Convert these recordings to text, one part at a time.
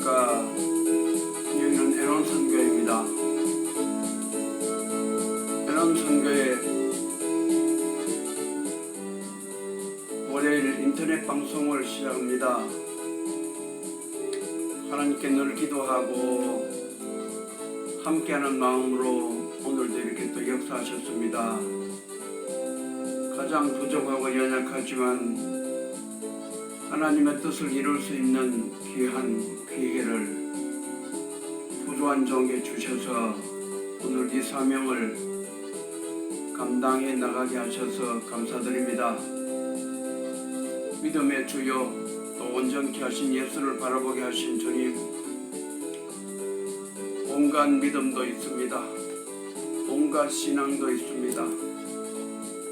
안녕하십니까. 여기는 애논선교입니다. 애논선교의 월요일 인터넷 방송을 시작합니다. 하나님께 늘 기도하고 함께하는 마음으로 오늘도 이렇게 또 역사하셨습니다. 가장 부족하고 연약하지만 하나님의 뜻을 이룰 수 있는 귀한 기회를 부족한 종에게 주셔서 오늘 이 사명을 감당해 나가게 하셔서 감사드립니다. 믿음의 주여, 또 온전케 하신 예수를 바라보게 하신 주님, 온갖 믿음도 있습니다. 온갖 신앙도 있습니다.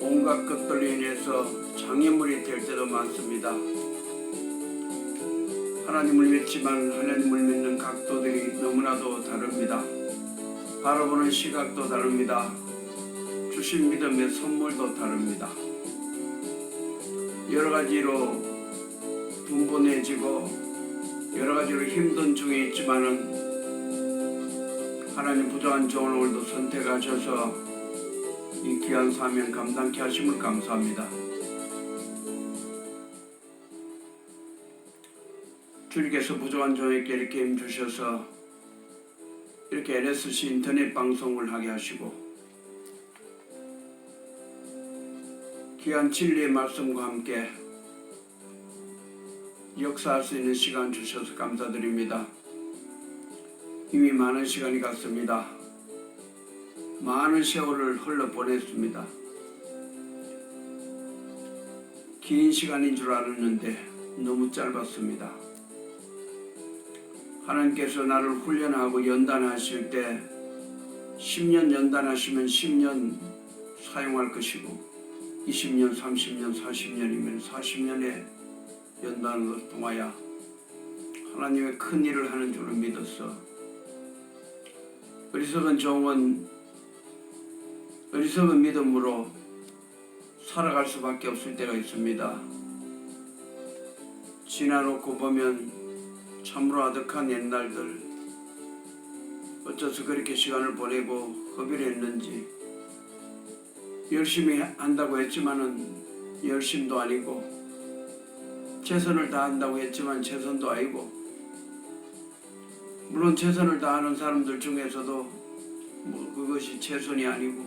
온갖 것들로 인해서 장애물이 될 때도 많습니다. 하나님을 믿지만 하나님을 믿는 각도들이 너무나도 다릅니다. 바라보는 시각도 다릅니다. 주신 믿음의 선물도 다릅니다. 여러가지로 분분해지고 여러가지로 힘든 중에 있지만은 하나님 부족한 종을 오늘도 선택하셔서 이 귀한 사명 감당케 하심을 감사합니다. 주님께서 부족한 종에게 이렇게 힘주셔서 이렇게 LSC 인터넷 방송을 하게 하시고 귀한 진리의 말씀과 함께 역사할 수 있는 시간 주셔서 감사드립니다. 이미 많은 시간이 갔습니다. 많은 세월을 흘러보냈습니다. 긴 시간인 줄 알았는데 너무 짧았습니다. 하나님께서 나를 훈련하고 연단하실 때 10년 연단하시면 10년 사용할 것이고 20년, 30년, 40년이면 40년의 연단을 통하여 하나님의 큰 일을 하는 줄을 믿었어. 어리석은 종은 어리석은 믿음으로 살아갈 수밖에 없을 때가 있습니다. 지나놓고 보면 참으로 아득한 옛날들, 어째서 그렇게 시간을 보내고 허비를 했는지, 열심히 한다고 했지만은 열심도 아니고, 최선을 다한다고 했지만 최선도 아니고, 물론 최선을 다하는 사람들 중에서도 그것이 최선이 아니고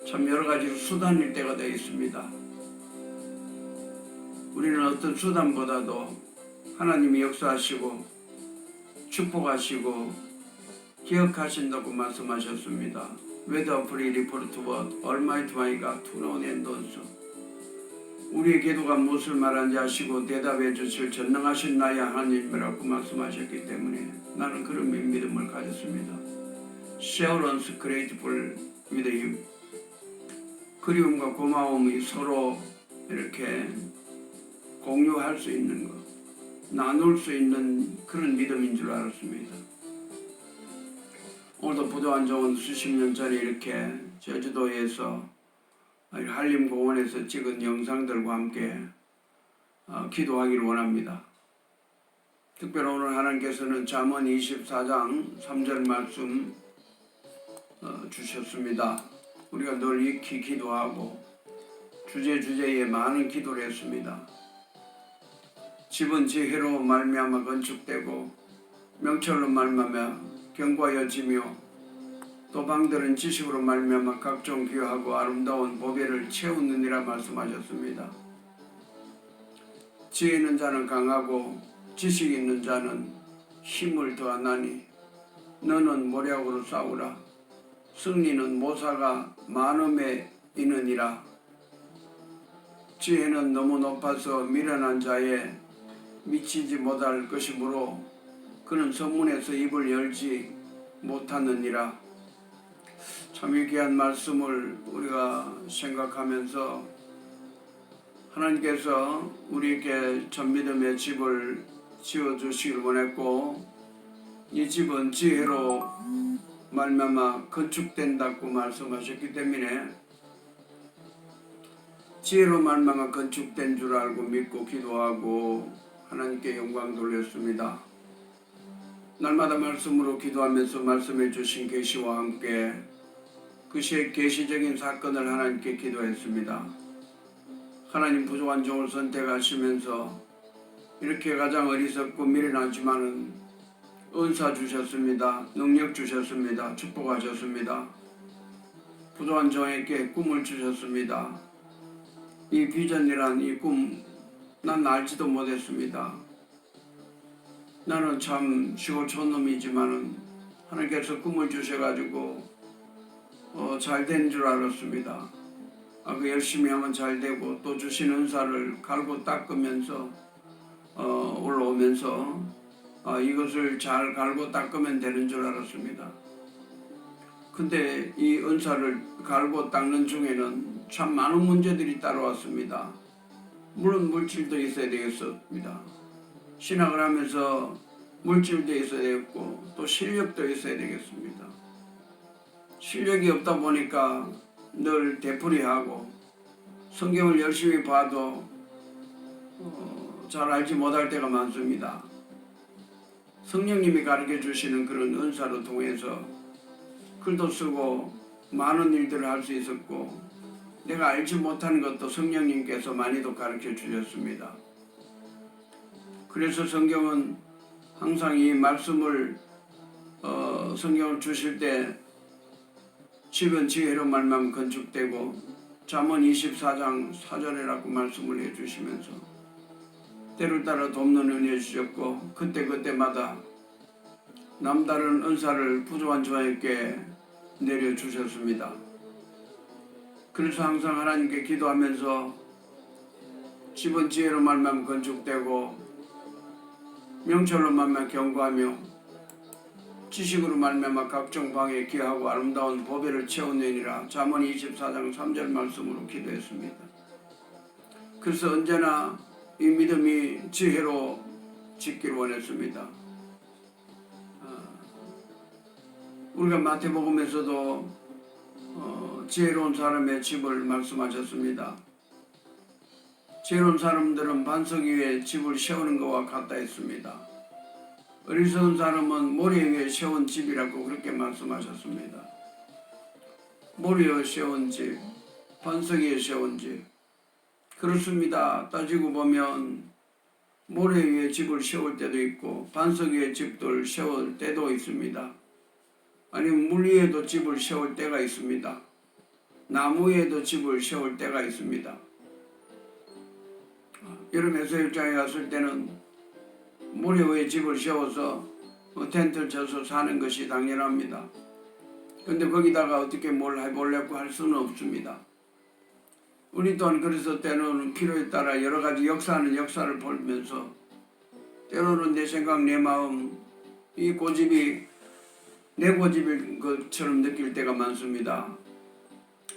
참 여러가지로 수단일 때가 되어 있습니다. 우리는 어떤 수단보다도 하나님이 역사하시고 축복하시고 기억하신다고 말씀하셨습니다. Whether free report what Almighty my God to know and also. 우리의 기도가 무엇을 말하는지 아시고 대답해 주실 전능하신 나의 하나님이라고 말씀하셨기 때문에 나는 그런 믿음을 가졌습니다. Assurance grateful with him. 그리움과 고마움이 서로 이렇게 공유할 수 있는 것, 나눌 수 있는 그런 믿음인 줄 알았습니다. 오늘도 부족한 종은 수십 년 전에 이렇게 제주도에서 한림공원에서 찍은 영상들과 함께 기도하기를 원합니다. 특별히 오늘 하나님께서는 잠언 24장 3절 말씀 주셨습니다. 우리가 늘 익히 기도하고 주제에 많은 기도를 했습니다. 집은 지혜로 말미암아 건축되고 명철로 말미암아 견고하여지며 또 방들은 지식으로 말미암아 각종 귀하고 아름다운 보배를 채우느니라 말씀하셨습니다. 지혜 있는 자는 강하고 지식 있는 자는 힘을 더하나니 너는 모략으로 싸우라. 승리는 모사가 많음에 있느니라. 지혜는 너무 높아서 미련한 자에 미치지 못할 것이므로 그는 성문에서 입을 열지 못하느니라. 참 이 귀한 말씀을 우리가 생각하면서 하나님께서 우리에게 전믿음의 집을 지어주시길 원했고 이 집은 지혜로 말미암아 건축된다고 말씀하셨기 때문에 지혜로 말미암아 건축된 줄 알고 믿고 기도하고 하나님께 영광 돌렸습니다. 날마다 말씀으로 기도하면서 말씀해 주신 계시와 함께 그 시의 계시적인 사건을 하나님께 기도했습니다. 하나님 부족한 종을 선택하시면서 이렇게 가장 어리석고 미련하지만은 은사 주셨습니다. 능력 주셨습니다. 축복하셨습니다. 부족한 종에게 꿈을 주셨습니다. 이 비전이란 이 꿈 난 알지도 못했습니다. 나는 참 시골 촌놈이지만은 하나님께서 꿈을 주셔가지고 잘 된 줄 알았습니다. 그 열심히 하면 잘 되고 또 주신 은사를 갈고 닦으면서 올라오면서 이것을 잘 갈고 닦으면 되는 줄 알았습니다. 근데 이 은사를 갈고 닦는 중에는 참 많은 문제들이 따라왔습니다. 물론 물질도 있어야 되겠습니다. 신학을 하면서 물질도 있어야 되겠고 또 실력도 있어야 되겠습니다. 실력이 없다 보니까 늘 되풀이하고 성경을 열심히 봐도 잘 알지 못할 때가 많습니다. 성령님이 가르쳐 주시는 그런 은사로 통해서 글도 쓰고 많은 일들을 할 수 있었고 내가 알지 못하는 것도 성령님께서 많이도 가르쳐 주셨습니다. 그래서 성경은 항상 이 말씀을 성경을 주실 때 집은 지혜로 말만 건축되고 잠언 24장 4절이라고 말씀을 해주시면서 때를 따라 돕는 은혜 주셨고 그때마다 남다른 은사를 부족한 저에게 내려주셨습니다. 그래서 항상 하나님께 기도하면서 집은 지혜로 말만 건축되고 명철로 말만 견고하며 지식으로 말미암아 각종 방에 기하고 아름다운 보배를 채우느니라 잠언 24장 3절 말씀으로 기도했습니다. 그래서 언제나 이 믿음이 지혜로 짓기를 원했습니다. 우리가 마태복음에서도 지혜로운 사람의 집을 말씀하셨습니다. 지혜로운 사람들은 반석 위에 집을 세우는 것과 같다 했습니다. 어리석은 사람은 모래 위에 세운 집이라고 그렇게 말씀하셨습니다. 모래 위에 세운 집, 반석 위에 세운 집. 그렇습니다. 따지고 보면 모래 위에 집을 세울 때도 있고 반석 위에 집을 세울 때도 있습니다. 아니면 물 위에도 집을 세울 때가 있습니다. 나무 위에도 집을 세울 때가 있습니다. 여름 해수욕장에 갔을 때는 모래 위에 집을 세워서 텐트를 쳐서 사는 것이 당연합니다. 근데 거기다가 어떻게 뭘 해보려고 할 수는 없습니다. 우리 또한 그래서 때로는 필요에 따라 여러 가지 역사하는 역사를 보면서 때로는 내 생각 내 마음 이 고집이 내 고집인 것처럼 느낄 때가 많습니다.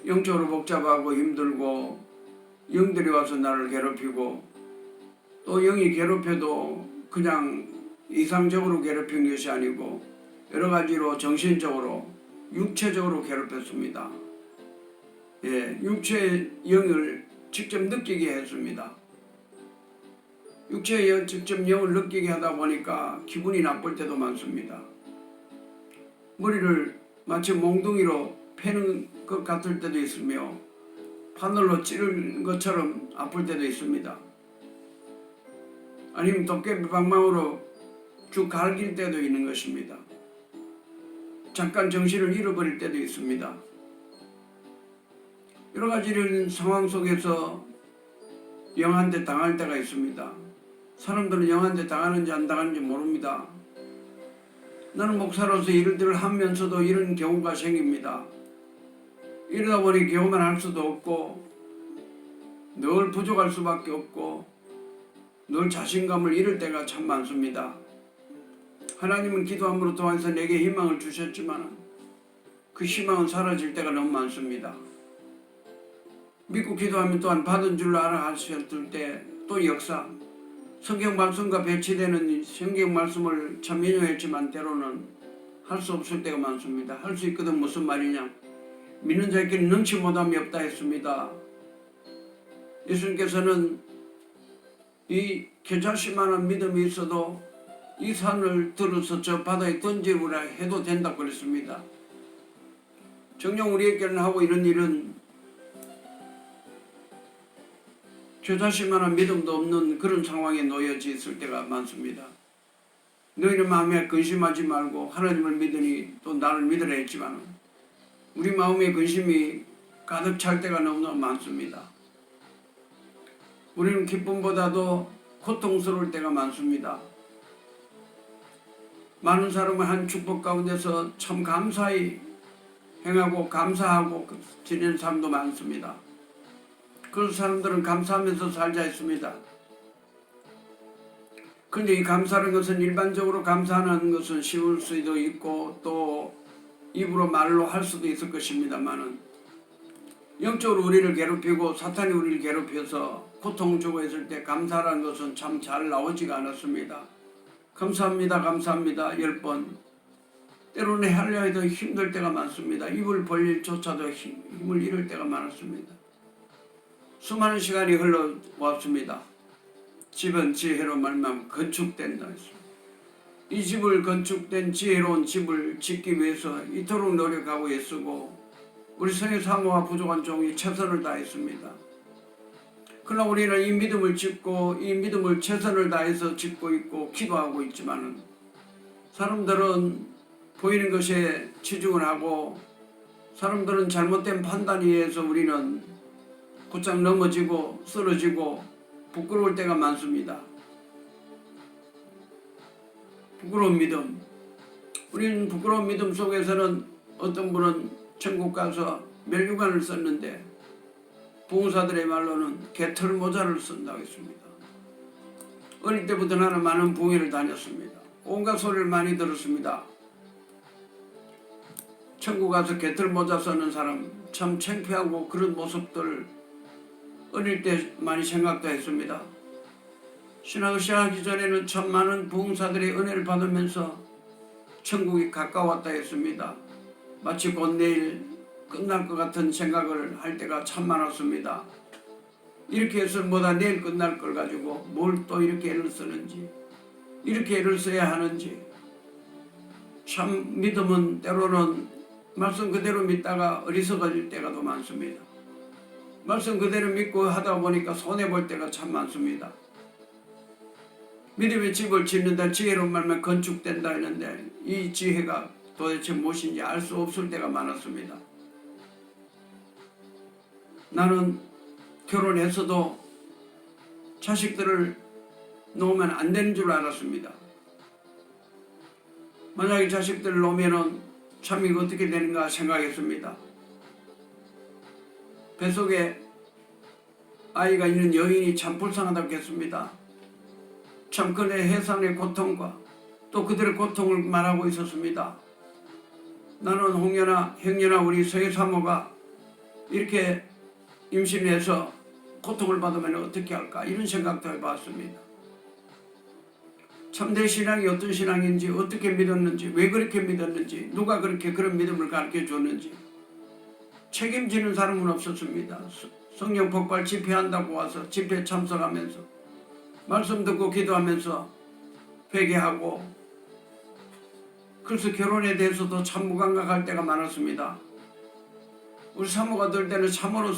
영적으로 복잡하고 힘들고 영들이 와서 나를 괴롭히고 또 영이 괴롭혀도 그냥 이상적으로 괴롭힌 것이 아니고 여러 가지로 정신적으로 육체적으로 괴롭혔습니다. 육체의 영을 직접 느끼게 했습니다. 육체의 직접 영을 느끼게 하다 보니까 기분이 나쁠 때도 많습니다. 머리를 마치 몽둥이로 패는 것 같을 때도 있으며 바늘로 찌른 것처럼 아플 때도 있습니다. 아니면 도깨비 방망으로 쭉 갈길 때도 있는 것입니다. 잠깐 정신을 잃어버릴 때도 있습니다. 여러 가지 이런 상황 속에서 영한테 당할 때가 있습니다. 사람들은 영한테 당하는지 안 당하는지 모릅니다. 나는 목사로서 일들을 하면서도 이런 경우가 생깁니다. 이러다 보니 경험을 할 수도 없고 늘 부족할 수밖에 없고 늘 자신감을 잃을 때가 참 많습니다. 하나님은 기도함으로 통해서 내게 희망을 주셨지만 그 희망은 사라질 때가 너무 많습니다. 믿고 기도하면 또한 받은 줄로 알아 하셨을 때 또 역사 성경 말씀과 배치되는 성경 말씀을 참 인용했지만 때로는 할 수 없을 때가 많습니다. 할 수 있거든 무슨 말이냐 믿는 자에게는 능치 못함이 없다 했습니다. 예수님께서는 이 겨자씨만한 믿음이 있어도 이 산을 들어서 저 바다에 던지우라 해도 된다고 그랬습니다. 정녕 우리에게는 하고 이런 일은 저 자신만한 믿음도 없는 그런 상황에 놓여져 있을 때가 많습니다. 너희는 마음에 근심하지 말고 하나님을 믿으니 또 나를 믿으라 했지만 우리 마음에 근심이 가득 찰 때가 너무나 많습니다. 우리는 기쁨보다도 고통스러울 때가 많습니다. 많은 사람은 한 축복 가운데서 참 감사히 행하고 감사하고 지내는 사람도 많습니다. 그런 사람들은 감사하면서 살자 했습니다. 그런데 이 감사하는 것은 일반적으로 감사하는 것은 쉬울 수도 있고 또 입으로 말로 할 수도 있을 것입니다만은 영적으로 우리를 괴롭히고 사탄이 우리를 괴롭혀서 고통 주고 했을 때 감사라는 것은 참 잘 나오지가 않았습니다. 감사합니다 감사합니다 10번 때로는 하려 해도 힘들 때가 많습니다. 입을 벌릴 조차도 힘을 잃을 때가 많았습니다. 수많은 시간이 흘러왔습니다. 집은 지혜로 말미암아 건축된다 했습니다. 이 집을 건축된 지혜로운 집을 짓기 위해서 이토록 노력하고 애쓰고 우리 성의 사모와 부족한 종이 최선을 다했습니다. 그러나 우리는 이 믿음을 짓고 이 믿음을 최선을 다해서 짓고 있고 기도하고 있지만은 사람들은 보이는 것에 치중을 하고 사람들은 잘못된 판단에 의해서 우리는 곧장 넘어지고 쓰러지고 부끄러울 때가 많습니다. 부끄러운 믿음. 우리는 부끄러운 믿음 속에서는 어떤 분은 천국 가서 멸류관을 썼는데 부흥사들의 말로는 개털 모자를 쓴다고 했습니다. 어릴 때부터 나는 많은 부흥회를 다녔습니다. 온갖 소리를 많이 들었습니다. 천국 가서 개털 모자 쓰는 사람 참 창피하고 그런 모습들 어릴 때 많이 생각도 했습니다. 신학을 시작하기 전에는 참 많은 부흥사들의 은혜를 받으면서 천국이 가까웠다 했습니다. 마치 곧 내일 끝날 것 같은 생각을 할 때가 참 많았습니다. 이렇게 해서 뭐다 내일 끝날 걸 가지고 뭘 또 이렇게 애를 쓰는지 이렇게 애를 써야 하는지 참 믿음은 때로는 말씀 그대로 믿다가 어리석어질 때가 더 많습니다. 말씀 그대로 믿고 하다 보니까 손해볼 때가 참 많습니다. 믿음의 집을 짓는다 지혜로운 말만 건축된다 했는데 이 지혜가 도대체 무엇인지 알 수 없을 때가 많았습니다. 나는 결혼했어도 자식들을 놓으면 안 되는 줄 알았습니다. 만약에 자식들을 놓으면 참 이거 어떻게 되는가 생각했습니다. 뱃속에 아이가 있는 여인이 참 불쌍하다고 했습니다. 참 그의 해산의 고통과 또 그들의 고통을 말하고 있었습니다. 나는 홍여나 형여나 우리 서해 사모가 이렇게 임신해서 고통을 받으면 어떻게 할까 이런 생각도 해봤습니다. 참된 신앙이 어떤 신앙인지 어떻게 믿었는지 왜 그렇게 믿었는지 누가 그렇게 그런 믿음을 가르쳐 줬는지 책임지는 사람은 없었습니다. 성령 폭발 집회한다고 와서 집회 참석하면서 말씀 듣고 기도하면서 회개하고 그래서 결혼에 대해서도 참 무감각할 때가 많았습니다. 우리 사모가 들 때는 참으로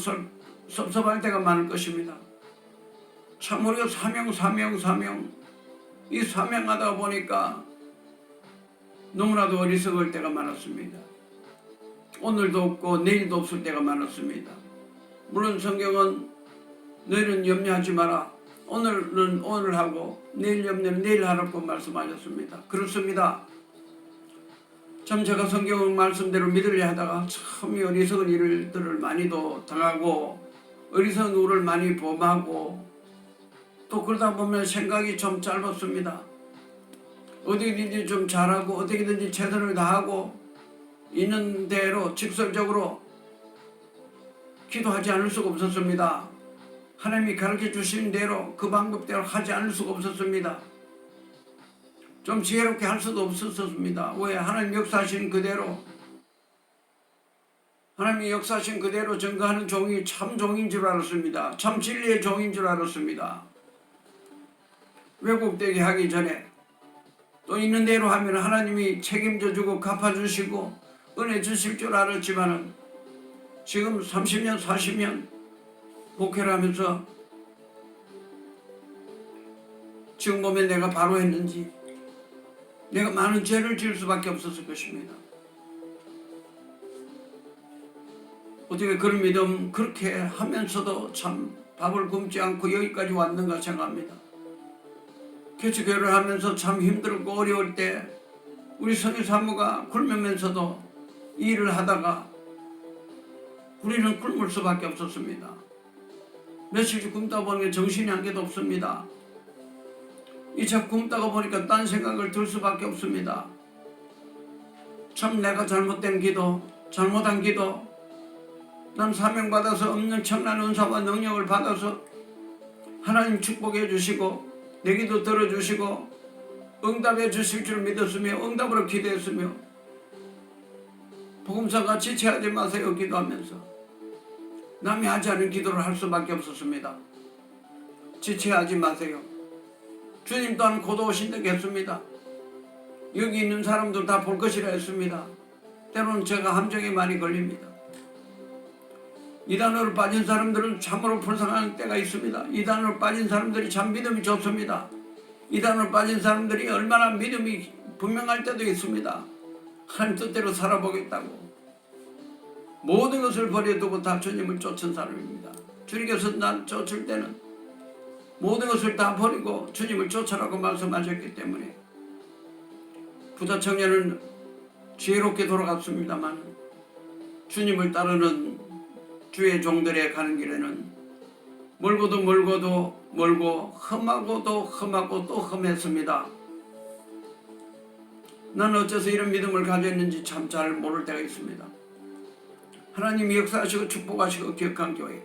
섭섭할 때가 많을 것입니다. 참 우리가 사명 이 사명하다 보니까 너무나도 어리석을 때가 많았습니다. 오늘도 없고 내일도 없을 때가 많았습니다. 물론 성경은 너희는 염려하지 마라. 오늘은 오늘 하고 내일 염려는 내일 하라고 말씀하셨습니다. 그렇습니다. 참 제가 성경 말씀대로 믿으려 하다가 참 어리석은 일들을 많이도 당하고 어리석은 우를 많이 범하고 또 그러다 보면 생각이 좀 짧았습니다. 어디든지 좀 잘하고 어디든지 최선을 다하고 있는 대로 직설적으로 기도하지 않을 수가 없었습니다. 하나님이 가르쳐 주신 대로 그 방법대로 하지 않을 수가 없었습니다. 좀 지혜롭게 할 수도 없었습니다. 왜? 하나님 역사하신 그대로 하나님이 역사하신 그대로 증거하는 종이 참 종인 줄 알았습니다. 참 진리의 종인 줄 알았습니다. 왜곡되게 하기 전에 또 있는 대로 하면 하나님이 책임져 주고 갚아주시고 은혜 주실 줄 알았지만은 지금 30년 40년 목회를 하면서 지금 보면 내가 바로 했는지 내가 많은 죄를 지을 수밖에 없었을 것입니다. 어떻게 그런 믿음 그렇게 하면서도 참 밥을 굶지 않고 여기까지 왔는가 생각합니다. 개척교회를 하면서 참 힘들고 어려울 때 우리 선교 사모가 굶으면서도 이 일을 하다가 우리는 굶을 수밖에 없었습니다. 며칠씩 굶다 보니까 정신이 한 개도 없습니다. 이참 굶다가 보니까 딴 생각을 들 수밖에 없습니다. 참 내가 잘못된 기도, 잘못한 기도, 난 사명받아서 없는 청난 은사와 능력을 받아서 하나님 축복해 주시고 내 기도 들어주시고 응답해 주실 줄 믿었으며 응답으로 기도했으며 복음서가 지체하지 마세요 기도하면서 남이 하지 않은 기도를 할 수밖에 없었습니다. 지체하지 마세요. 주님 또한 곧 오신다고 했습니다. 여기 있는 사람들 다 볼 것이라 했습니다. 때로는 제가 함정에 많이 걸립니다. 이단으로 빠진 사람들은 참으로 불쌍한 때가 있습니다. 이단으로 빠진 사람들이 참 믿음이 좋습니다. 이단으로 빠진 사람들이 얼마나 믿음이 분명할 때도 있습니다. 하나님 뜻대로 살아보겠다고 모든 것을 버려두고 다 주님을 쫓은 사람입니다. 주님께서 난 쫓을 때는 모든 것을 다 버리고 주님을 쫓아라고 말씀하셨기 때문에 부자 청년은 지혜롭게 돌아갔습니다만 주님을 따르는 주의 종들의 가는 길에는 멀고도 멀고 험하고도 험하고 또 험했습니다. 나는 어째서 이런 믿음을 가졌는지 참 잘 모를 때가 있습니다. 하나님이 역사하시고 축복하시고 기억한 교회,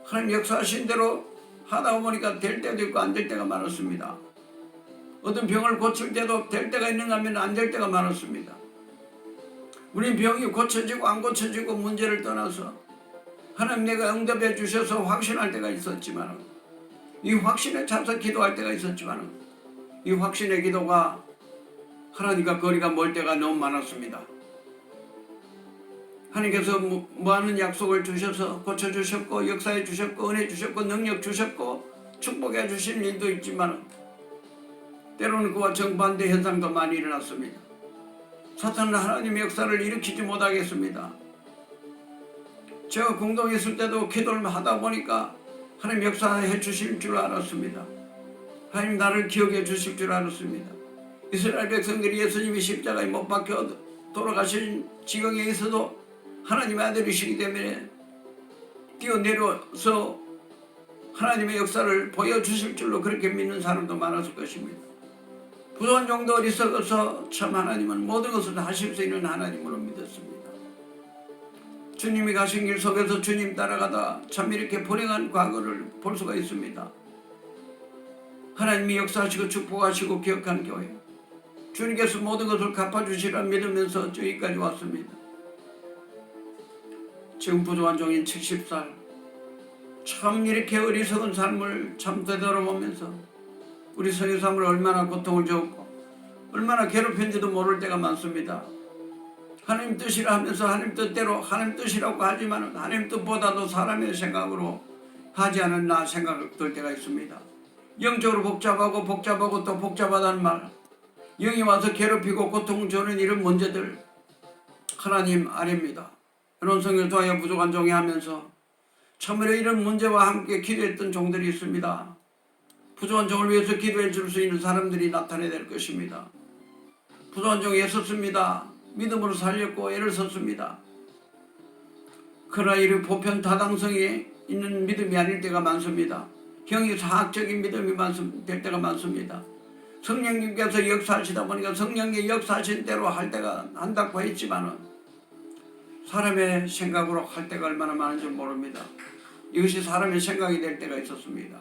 하나님 역사하신 대로 하다 보니까 될 때도 있고 안 될 때가 많았습니다. 어떤 병을 고칠 때도 될 때가 있는가 하면 안 될 때가 많았습니다. 우리 병이 고쳐지고 안 고쳐지고 문제를 떠나서 하나님 내가 응답해 주셔서 확신할 때가 있었지만 이 확신에 차서 기도할 때가 있었지만 이 확신의 기도가 하나님과 거리가 멀 때가 너무 많았습니다. 하나님께서 뭐하는 약속을 주셔서 고쳐주셨고 역사해 주셨고 은혜 주셨고 능력 주셨고 축복해 주신 일도 있지만 때로는 그와 정반대 현상도 많이 일어났습니다. 사탄은 하나님의 역사를 일으키지 못하겠습니다. 제가 공동에 있을 때도 기도를 하다 보니까 하나님 역사해 주실 줄 알았습니다. 하나님 나를 기억해 주실 줄 알았습니다. 이스라엘 백성들이 예수님이 십자가에 못 박혀 돌아가신 지경에 있어도 하나님의 아들이시기 때문에 뛰어내려서 하나님의 역사를 보여주실 줄로 그렇게 믿는 사람도 많았을 것입니다. 부족한 정도 어리석어서 참 하나님은 모든 것을 하실 수 있는 하나님으로 믿었습니다. 주님이 가신 길 속에서 주님 따라가다 참 이렇게 불행한 과거를 볼 수가 있습니다. 하나님이 역사하시고 축복하시고 기억한 교회, 주님께서 모든 것을 갚아주시라 믿으면서 저기까지 왔습니다. 지금 부족한 종인 70살 참 이렇게 어리석은 삶을 참 되돌아보면서 우리 선교사님을 얼마나 고통을 줬고 얼마나 괴롭혔는지도 모를 때가 많습니다. 하나님 뜻이라 하면서 하나님 뜻대로 하나님 뜻이라고 하지만 하나님 뜻보다도 사람의 생각으로 하지 않은 나 생각이 들 때가 있습니다. 영적으로 복잡하고 또 복잡하다는 말, 영이 와서 괴롭히고 고통 주는 이런 문제들 하나님 아닙니다. 이런 성경을 통하여 부족한 종이 하면서 참으로 이런 문제와 함께 기도했던 종들이 있습니다. 부족한 종을 위해서 기도해 줄 수 있는 사람들이 나타나야 될 것입니다. 부족한 종이 애썼습니다. 믿음으로 살렸고 애를 썼습니다. 그러나 이런 보편 타당성이 있는 믿음이 아닐 때가 많습니다. 경이사학적인 믿음이 될 때가 많습니다. 성령님께서 역사하시다 보니까 성령의 역사하신 대로 할 때가 한다고 했지만은 사람의 생각으로 할 때가 얼마나 많은지 모릅니다. 이것이 사람의 생각이 될 때가 있었습니다.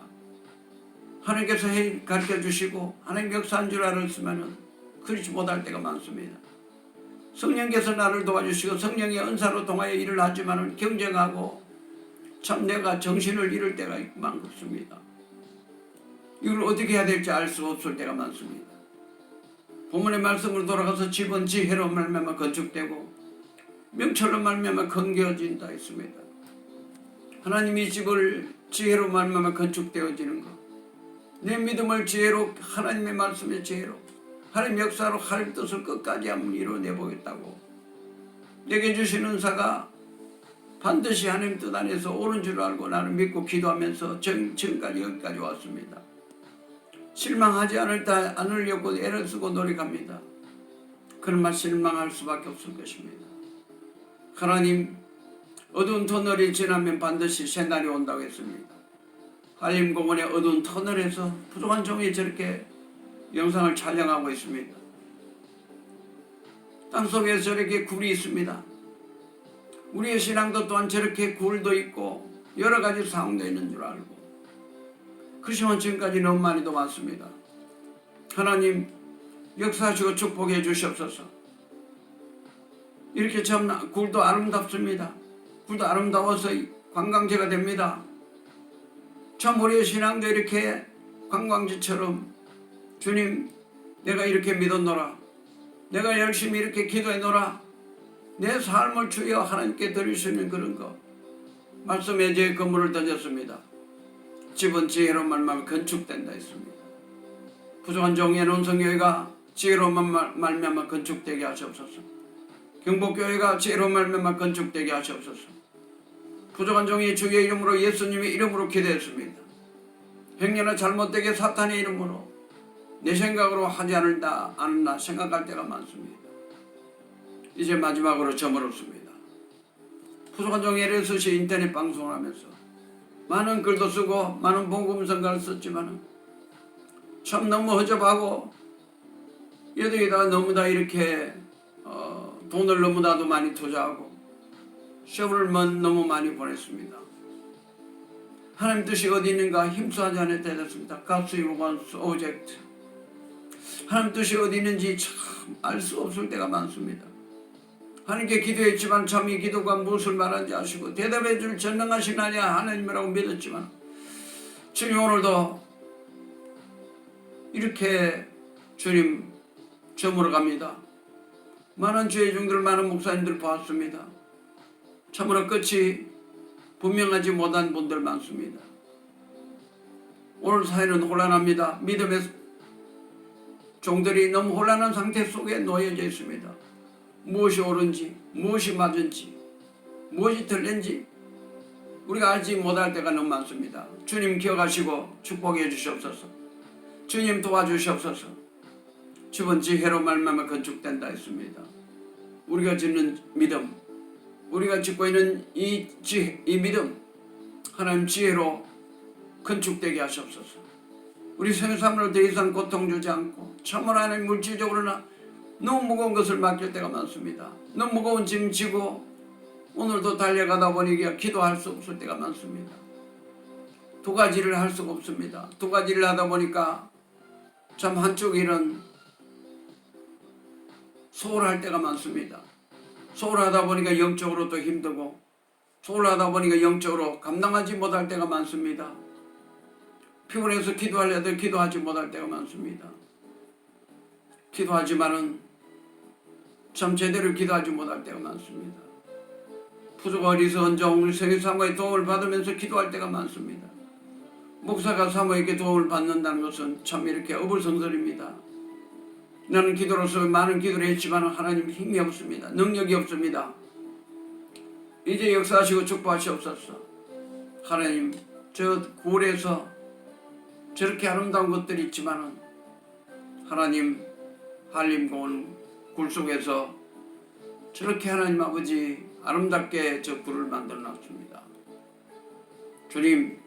하나님께서 가르쳐 주시고 하나님 역사한 줄 알았으면 그렇지 못할 때가 많습니다. 성령께서 나를 도와주시고 성령의 은사로 통하여 일을 하지만 경쟁하고 참 내가 정신을 잃을 때가 많습니다. 이걸 어떻게 해야 될지 알 수 없을 때가 많습니다. 본문의 말씀으로 돌아가서 집은 지혜로 말미암아 건축되고 명철로 말미암아 건개어진다 했습니다. 하나님이 집을 지혜로 말미암아 건축되어지는 것, 내 믿음을 지혜로, 하나님의 말씀의 지혜로, 하나님 역사로 하나님 뜻을 끝까지 한번 이루어내보겠다고 내게 주신 은사가 반드시 하나님 뜻 안에서 옳은 줄 알고 나는 믿고 기도하면서 지금까지 여기까지 왔습니다. 실망하지 않으려고 애를 쓰고 노력합니다. 그러나 실망할 수밖에 없을 것입니다. 하나님, 어두운 터널이 지나면 반드시 새날이 온다고 했습니다. 한림공원의 어두운 터널에서 부족한 종이 저렇게 영상을 촬영하고 있습니다. 땅속에 저렇게 굴이 있습니다. 우리의 신앙도 또한 저렇게 굴도 있고 여러 가지 상황도 있는 줄 알고, 그렇지만 지금까지 너무 많이도 많습니다. 하나님 역사하시고 축복해 주시옵소서. 이렇게 참 굴도 아름답습니다. 굴도 아름다워서 관광지가 됩니다. 참 우리의 신앙도 이렇게 관광지처럼, 주님 내가 이렇게 믿었노라, 내가 열심히 이렇게 기도했노라, 내 삶을 주여 하나님께 드릴 수 있는 그런 것, 말씀에 제 건물을 던졌습니다. 집은 지혜로 말미암아 건축된다 했습니다. 부족한 종의 논성교회가 지혜로 말미암아 건축되게 하시옵소서. 경복교회가 지혜로 말미암아 건축되게 하시옵소서. 부족한 종이 주의 이름으로, 예수님의 이름으로 기도했습니다. 행여나 잘못되게 사탄의 이름으로 내 생각으로 하지 않나 생각할 때가 많습니다. 이제 마지막으로 저물었습니다. 부족한 종이 LSC 인터넷 방송을 하면서 많은 글도 쓰고 많은 복음성가를 썼지만 참 너무 허접하고 여기다가 너무나 이렇게 돈을 너무나도 많이 투자하고 시험을 너무 많이 보냈습니다. 하나님 뜻이 어디 있는가 힘써하지 않을 때 됐습니다. God's will wants object. 하나님 뜻이 어디 있는지 참 알 수 없을 때가 많습니다. 하나님께 기도했지만 참 이 기도가 무엇을 말하는지 아시고 대답해 줄 전능하신 하나님이라고 믿었지만, 주님 오늘도 이렇게 주님 저물어 갑니다. 많은 주의 종들, 많은 목사님들 보았습니다. 참으로 끝이 분명하지 못한 분들 많습니다. 오늘 사회는 혼란합니다. 믿음의 종들이 너무 혼란한 상태 속에 놓여져 있습니다. 무엇이 옳은지, 무엇이 맞은지, 무엇이 틀린지 우리가 알지 못할 때가 너무 많습니다. 주님 기억하시고 축복해 주시옵소서. 주님 도와주시옵소서. 집은 지혜로 말미암아 건축된다 했습니다. 우리가 짓는 믿음, 우리가 짓고 있는 이 믿음, 하나님 지혜로 건축되게 하시옵소서. 우리 생사람을 더 이상 고통 주지 않고 참으로 하나님 물질적으로나 너무 무거운 것을 맡길 때가 많습니다. 너무 무거운 짐 지고 오늘도 달려가다 보니 기도할 수 없을 때가 많습니다. 두 가지를 할 수가 없습니다. 두 가지를 하다 보니까 참 한쪽 일은 소홀할 때가 많습니다. 소홀하다 보니까 영적으로 또 힘들고, 소홀하다 보니까 영적으로 감당하지 못할 때가 많습니다. 피곤해서 기도하려도 기도하지 못할 때가 많습니다. 기도하지만은 참 제대로 기도하지 못할 때가 많습니다. 부족과 어리석은 종, 우리 성인 사모의 도움을 받으면서 기도할 때가 많습니다. 목사가 사모에게 도움을 받는다는 것은 참 이렇게 어불성설입니다. 나는 기도로서 많은 기도를 했지만 하나님 힘이 없습니다. 능력이 없습니다. 이제 역사하시고 축복하시옵소서. 하나님, 저 굴에서 저렇게 아름다운 것들이 있지만 하나님, 한림공원 굴 속에서 저렇게 하나님 아버지 아름답게 저 굴을 만들어 놨습니다. 주님,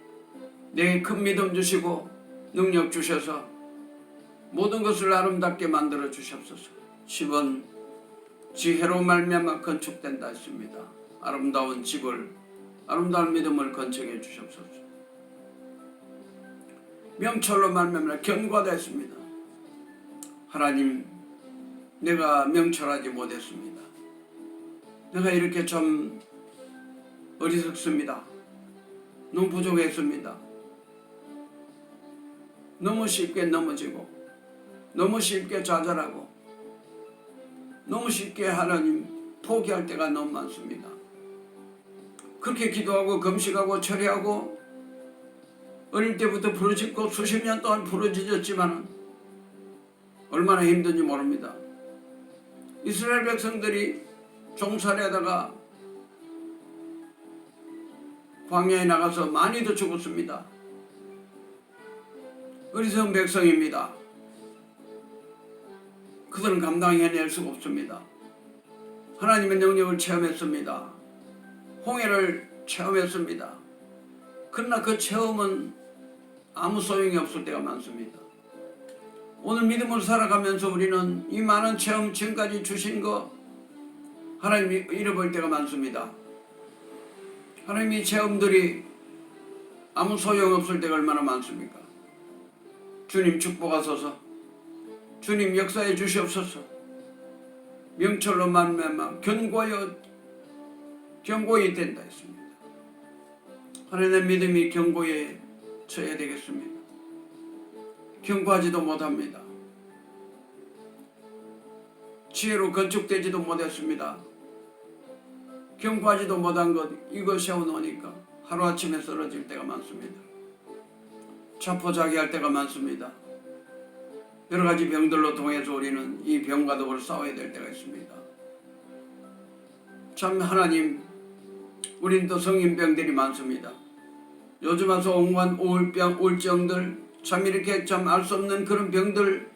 내게 큰 믿음 주시고 능력 주셔서 모든 것을 아름답게 만들어 주시옵소서. 집은 지혜로 말미암아 건축된다 했습니다. 아름다운 집을, 아름다운 믿음을 건축해 주시옵소서. 명철로 말미암아 견고하다 했습니다. 하나님, 내가 명철하지 못했습니다. 내가 이렇게 좀 어리석습니다. 너무 부족했습니다. 너무 쉽게 넘어지고 너무 쉽게 좌절하고 너무 쉽게 하나님 포기할 때가 너무 많습니다. 그렇게 기도하고 금식하고 철회하고 어릴 때부터 부르짖고 수십 년 동안 부르짖었지만 얼마나 힘든지 모릅니다. 이스라엘 백성들이 종살이하다가 광야에 나가서 많이도 죽었습니다. 어리석은 백성입니다. 그들은 감당해낼 수가 없습니다. 하나님의 능력을 체험했습니다. 홍해를 체험했습니다. 그러나 그 체험은 아무 소용이 없을 때가 많습니다. 오늘 믿음을 살아가면서 우리는 이 많은 체험 지금까지 주신 거 하나님이 잃어버릴 때가 많습니다. 하나님이 체험들이 아무 소용없을 때가 얼마나 많습니까? 주님 축복하소서. 주님 역사해 주시옵소서. 명철로 말미암아 견고히 된다 했습니다. 하나님의 믿음이 견고에 처해야 되겠습니다. 견고하지도 못합니다. 지혜로 건축되지도 못했습니다. 견고하지도 못한 것 이거 세워놓으니까 하루아침에 쓰러질 때가 많습니다. 자포자기할 때가 많습니다. 여러가지 병들로 통해서 우리는 이 병과 더불어 싸워야 될 때가 있습니다. 참 하나님, 우린 또 성인병들이 많습니다. 요즘 와서 온갖 우울병, 우울증들, 참 이렇게 참 알 수 없는 그런 병들,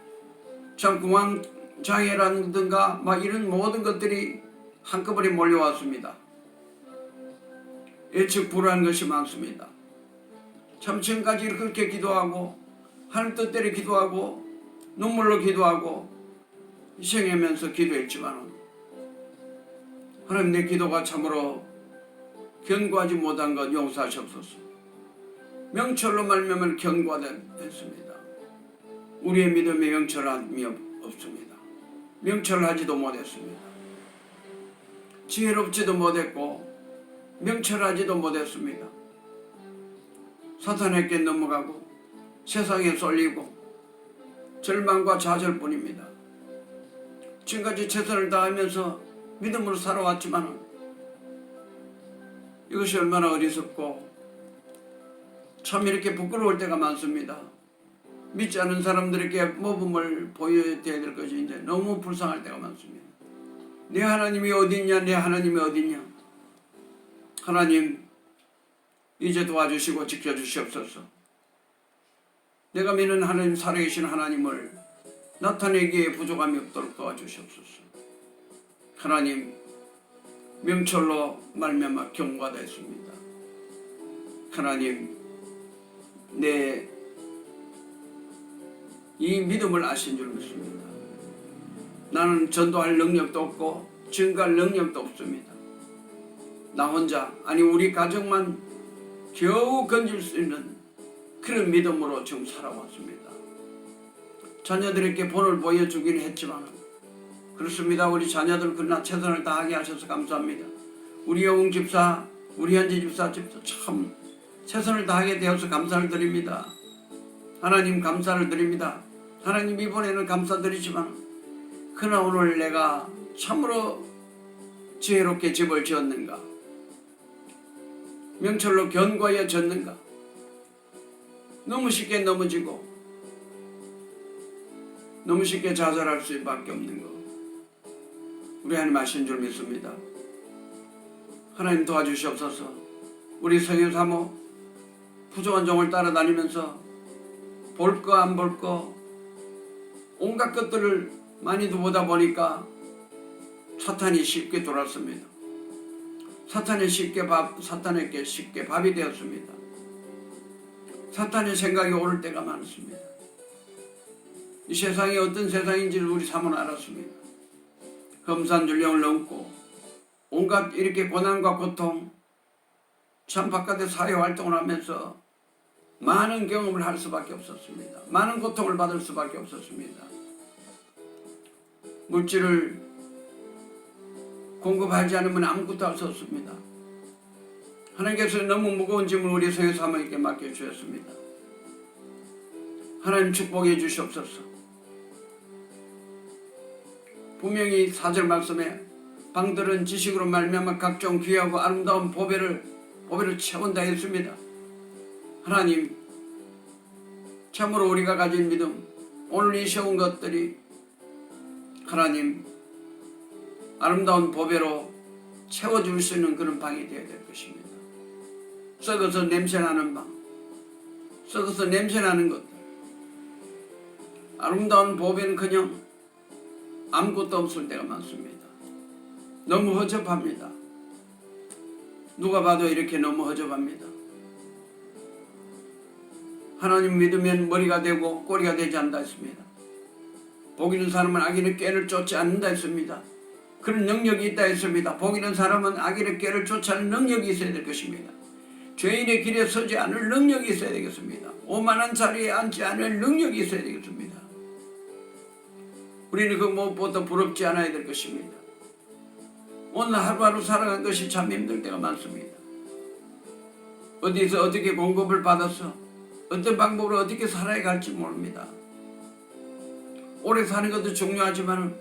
참 공황장애라든가 막 이런 모든 것들이 한꺼번에 몰려왔습니다. 예측 불허한 것이 많습니다. 참 지금까지 그렇게 기도하고 하나님 뜻대로 기도하고 눈물로 기도하고 희생하면서 기도했지만 하나님 내 기도가 참으로 견고하지 못한 것 용서하시옵소서. 명철로 말미암아 견고하였습니다. 우리의 믿음에 명철함이 없습니다. 명철하지도 못했습니다. 지혜롭지도 못했고 명철하지도 못했습니다. 사탄에게 넘어가고 세상에 쏠리고 절망과 좌절뿐입니다. 지금까지 최선을 다하면서 믿음으로 살아왔지만 이것이 얼마나 어리석고 참 이렇게 부끄러울 때가 많습니다. 믿지 않은 사람들에게 모범을 보여야 될 것이 이제 너무 불쌍할 때가 많습니다. 내 하나님이 어딨냐, 내 하나님이 어딨냐. 하나님 이제 도와주시고 지켜주시옵소서. 내가 믿는 하나님, 살아계신 하나님을 나타내기에 부족함이 없도록 도와주시옵소서. 하나님 명철로 말미암아 견고하다 했습니다. 하나님 내 이 믿음을 아신 줄 믿습니다. 나는 전도할 능력도 없고 증거할 능력도 없습니다. 나 혼자 아니 우리 가정만 겨우 건질 수 있는 그런 믿음으로 지금 살아왔습니다. 자녀들에게 본을 보여주긴 했지만 그렇습니다. 우리 자녀들 그러나 최선을 다하게 하셔서 감사합니다. 우리 여웅 집사, 우리 현지 집사 참 최선을 다하게 되어서 감사를 드립니다. 하나님 감사를 드립니다. 하나님 이번에는 감사드리지만 그러나 오늘 내가 참으로 지혜롭게 집을 지었는가? 명철로 견고하여 졌는가? 너무 쉽게 넘어지고 너무 쉽게 좌절할 수밖에 없는 것 우리 하나님 아신 줄 믿습니다. 하나님 도와주시옵소서. 우리 성현 사모 부족한 종을 따라다니면서 볼 거 안 볼 거 온갖 것들을 많이도 보다 보니까 사탄이 쉽게 돌았습니다. 사탄에게 쉽게 밥이 되었습니다. 사탄의 생각이 오를 때가 많습니다. 이 세상이 어떤 세상인지를 우리 사모는 알았습니다. 험산줄령을 넘고 온갖 이렇게 고난과 고통 참 바깥에 사회활동을 하면서 많은 경험을 할 수밖에 없었습니다. 많은 고통을 받을 수밖에 없었습니다. 물질을 공급하지 않으면 아무것도 할 수 없습니다. 하나님께서 너무 무거운 짐을 우리 성의 사모에게 맡겨주셨습니다. 하나님 축복해 주시옵소서. 분명히 4절 말씀에 방들은 지식으로 말미암아 각종 귀하고 아름다운 보배를 채운다 했습니다. 하나님, 참으로 우리가 가진 믿음, 오늘 이 세운 것들이 하나님 아름다운 보배로 채워줄 수 있는 그런 방이 되어야 될 것입니다. 썩어서 냄새나는 방, 썩어서 냄새나는 것들, 아름다운 보배는 그냥 아무것도 없을 때가 많습니다. 너무 허접합니다. 누가 봐도 이렇게 너무 허접합니다. 하나님 믿으면 머리가 되고 꼬리가 되지 않는다 했습니다. 복 있는 사람은 악인의 꾀를 쫓지 않는다 했습니다. 그런 능력이 있다 했습니다. 복 있는 사람은 악인의 꾀를 쫓아내는 능력이 있어야 될 것입니다. 죄인의 길에 서지 않을 능력이 있어야 되겠습니다. 오만한 자리에 앉지 않을 능력이 있어야 되겠습니다. 우리는 그 무엇보다 부럽지 않아야 될 것입니다. 오늘 하루하루 살아가는 것이 참 힘들 때가 많습니다. 어디서 어떻게 공급을 받아서 어떤 방법으로 어떻게 살아야 갈지 모릅니다. 오래 사는 것도 중요하지만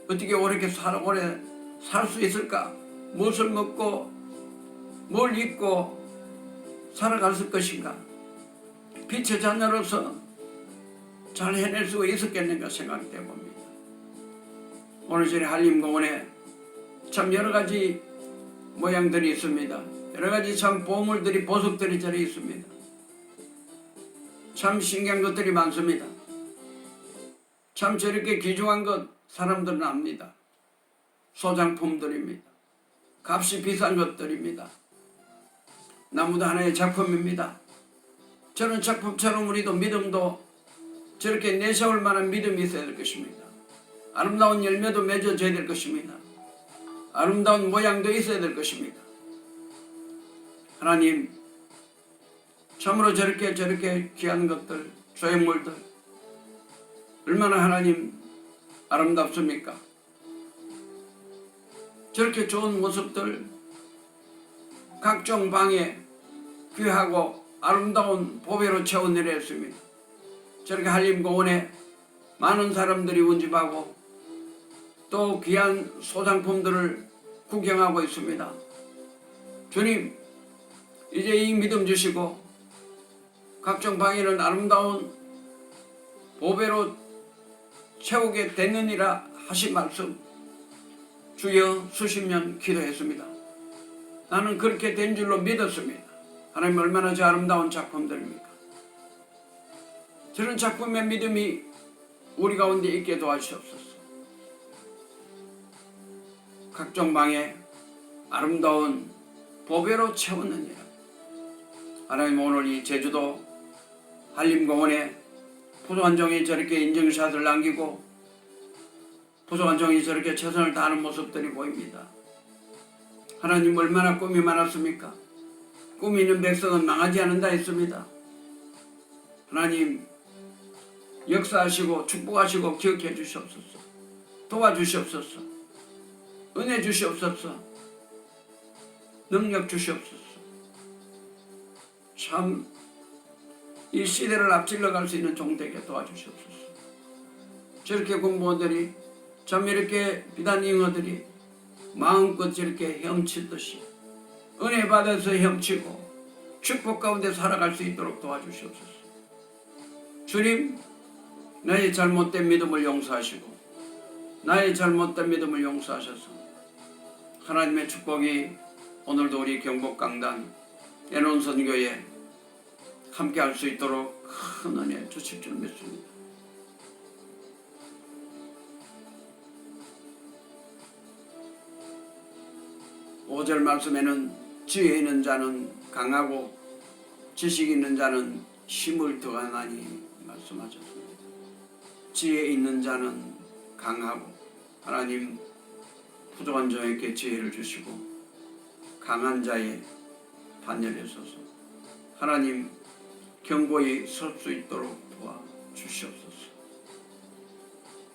어떻게 오래 살 수 있을까? 무엇을 먹고 뭘 입고 살아갈 것인가? 빛의 자녀로서 잘 해낼 수 있었겠는가 생각해 봅니다. 오늘 저희 한림공원에 참 여러가지 모양들이 있습니다. 여러가지 참 보물들이 보석들이 저리 있습니다. 참 신기한 것들이 많습니다. 참 저렇게 귀중한 것 사람들은 압니다. 소장품들입니다. 값이 비싼 것들입니다. 나무도 하나의 작품입니다. 저런 작품처럼 우리도 믿음도 저렇게 내세울 만한 믿음이 있어야 될 것입니다. 아름다운 열매도 맺어져야 될 것입니다. 아름다운 모양도 있어야 될 것입니다. 하나님, 참으로 저렇게 귀한 것들, 소유물들 얼마나 하나님 아름답습니까? 저렇게 좋은 모습들 각종 방에 귀하고 아름다운 보배로 채워내렸습니다. 저렇게 한림공원에 많은 사람들이 운집하고 또 귀한 소장품들을 구경하고 있습니다. 주님, 이제 이 믿음 주시고 각종 방에는 아름다운 보배로 채우게 됐느니라 하신 말씀 주여 수십 년 기도했습니다. 나는 그렇게 된 줄로 믿었습니다. 하나님 얼마나 저 아름다운 작품들입니까? 저런 작품의 믿음이 우리 가운데 있게 도와주시옵소서. 각종 방에 아름다운 보배로 채웠느니라. 하나님, 오늘 이 제주도 한림공원에 부족한 종이 저렇게 인증샷을 남기고 부족한 종이 저렇게 최선을 다하는 모습들이 보입니다. 하나님, 얼마나 꿈이 많았습니까? 꿈이 있는 백성은 망하지 않는다 했습니다. 하나님, 역사하시고 축복하시고 기억해 주시옵소서. 도와주시옵소서. 은혜 주시옵소서. 능력 주시옵소서. 참 이 시대를 앞질러 갈 수 있는 종되게 도와주시옵소서. 저렇게 공무원들이 참 이렇게 비단 잉어들이 마음껏 저렇게 헤엄치듯이 은혜 받아서 헤엄치고 축복 가운데 살아갈 수 있도록 도와주시옵소서. 주님, 나의 잘못된 믿음을 용서하시고 나의 잘못된 믿음을 용서하셔서 하나님의 축복이 오늘도 우리 경복강단 애논선교에 함께 할 수 있도록 큰 은혜 주실 줄 믿습니다. 오절 말씀에는 지혜 있는 자는 강하고 지식 있는 자는 힘을 더하나니 말씀하셨습니다. 지혜 있는 자는 강하고, 하나님 부족한 자에게 지혜를 주시고 강한 자의 반열에 서서 하나님 견고히 설 수 있도록 도와주시옵소서.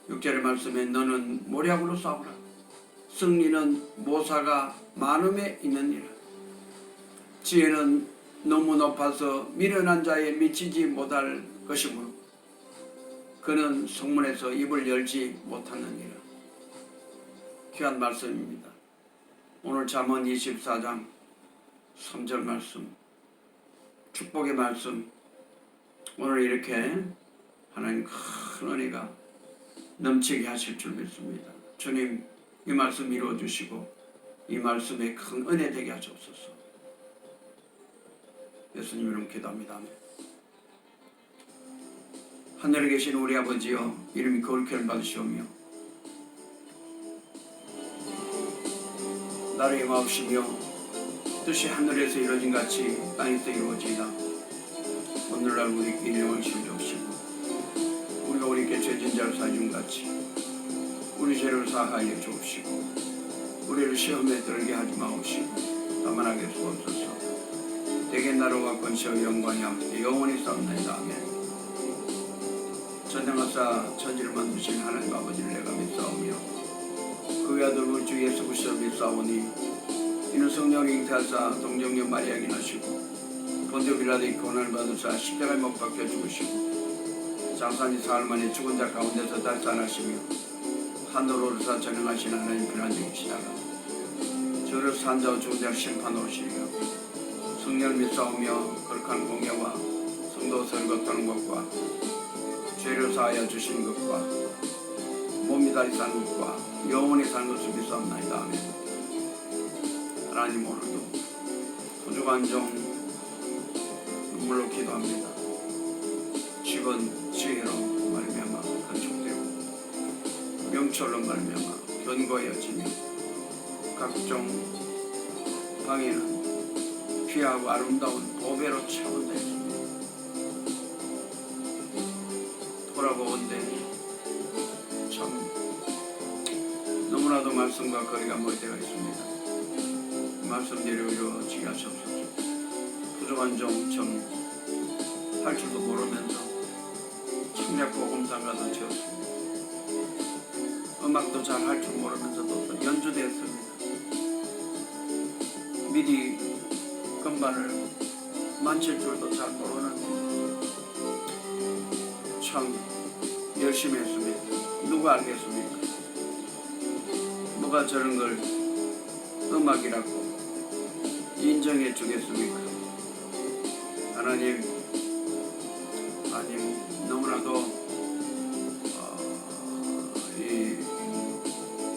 6절의 말씀에 너는 모략으로 싸우라. 승리는 모사가 많음에 있느니라. 지혜는 너무 높아서 미련한 자에 미치지 못할 것이므로 그는 성문에서 입을 열지 못하느니라. 귀한 말씀입니다. 오늘 잠언 24장 3절 말씀, 축복의 말씀, 오늘 이렇게 하나님 큰 은혜가 넘치게 하실 줄 믿습니다. 주님, 이 말씀 이루어주시고 이 말씀에 큰 은혜 되게 하시옵소서. 예수님 이름 기도합니다. 아멘. 하늘에 계신 우리 아버지여, 이름이 거룩히 받으시오며 나를 임하옵시며 뜻이 하늘에서 이루어진 같이 땅에서 이루어지이다. 오늘날 우리에게 일용할 실 주옵시고 우리가 우리에게 죄진 자를 사해준 같이 우리 죄를 사하여 주옵시고 우리를 시험에 들게 하지 마옵시고 다만 하게 주옵소서. 대개 나라와 권세와 영광이 함께 영원히 싸움나이다. 아멘. 전능하사 천지를 만드신 하나님 아버지를 내가 믿사오며 그 외아들 우리 주 예수 그리스도를 믿사오니 이는 성령을 잉태하사 동정녀 마리아에게 나시고 본디오 빌라도의 고난을 받으사 십자가에 못 박혀 죽으시고 장사니 사흘 만에 죽은 자 가운데서 달산하시며 하늘로 오르사 전능하신 하나님 편안되시다가 저를 산 자와 죽은 자를 심판하러 오시리요. 성령을 믿사오며 거룩한 공예와 성도 설거 떠는 것과 죄를 사하여 주시는 것과 몸이 다시 사는 것과 영원히 사는 것을 믿사옵나이다. 아멘. 하나님, 오늘도 소중한 종 눈물로 기도합니다. 직은 지혜로 말미암아 건축되고 명철로 말미암아 견고해지며 각종 방에는 귀하고 아름다운 보배로 차원되어 있습니다. 돌아보건대 참 너무나도 말씀과 거리가 멀 때가 있습니다. 말씀대로 이루어지게 하시옵소서. 부족한 점 참 할 줄도 모르면서 청약 복음상가도 채웠습니다. 음악도 잘 할 줄 모르면서도 연주되었습니다. 미리 건반을 만칠 줄도 잘 모르는데 참 열심히 했습니다. 누가 알겠습니까? 누가 저런 걸 음악이라고 인정해 주겠습니까? 하나님, 너무나도 이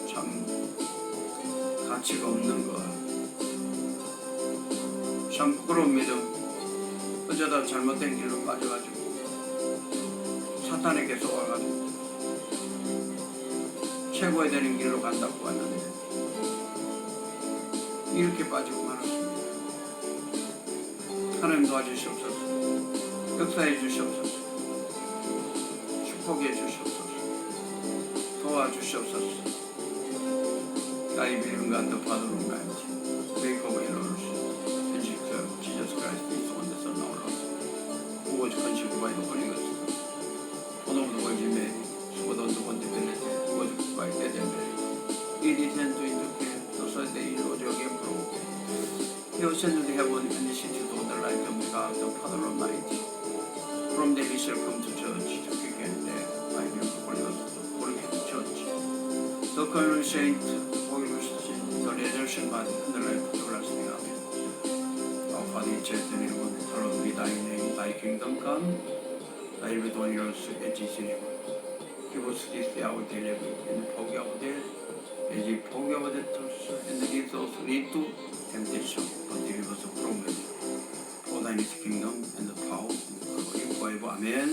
참 가치가 없는 거, 참 부끄러운 믿음, 어쩌다 잘못된 길로 빠져가지고 사탄에게 속아가지고 최고에 되는 길로 간다고 하는데 이렇게 빠지고 말았습니다. 하나님 도와주시옵소서. 역사해 주시옵소서. 축복해 주시옵소서. 도와주시옵소서. I believe in God the Father Almighty, maker of all and Jesus Christ, His only Son, our Lord, who was conceived by the Holy Ghost, born of the Virgin Mary, suffered under Pontius Pilate, was crucified, dead and buried. He descended into hell, the third day He rose again from the dead. He ascended to heaven and is seated on the right hand of God the Father Almighty. From there He shall come to judge the quick and dead. I believe in the Holy Ghost, the Holy Catholic Church, the Holy Saint, the resurrection body, and the life everlasting. Amen. Our Father in heaven, hallowed be Thy name. Thy kingdom come. Thy will be done on earth as it is in heaven. Give us this day our daily bread, and forgive our debt, as we forgive our debtors, and lead us not into temptation, but deliver us from evil. For Thine is the kingdom, and the power, and the glory forever. Amen.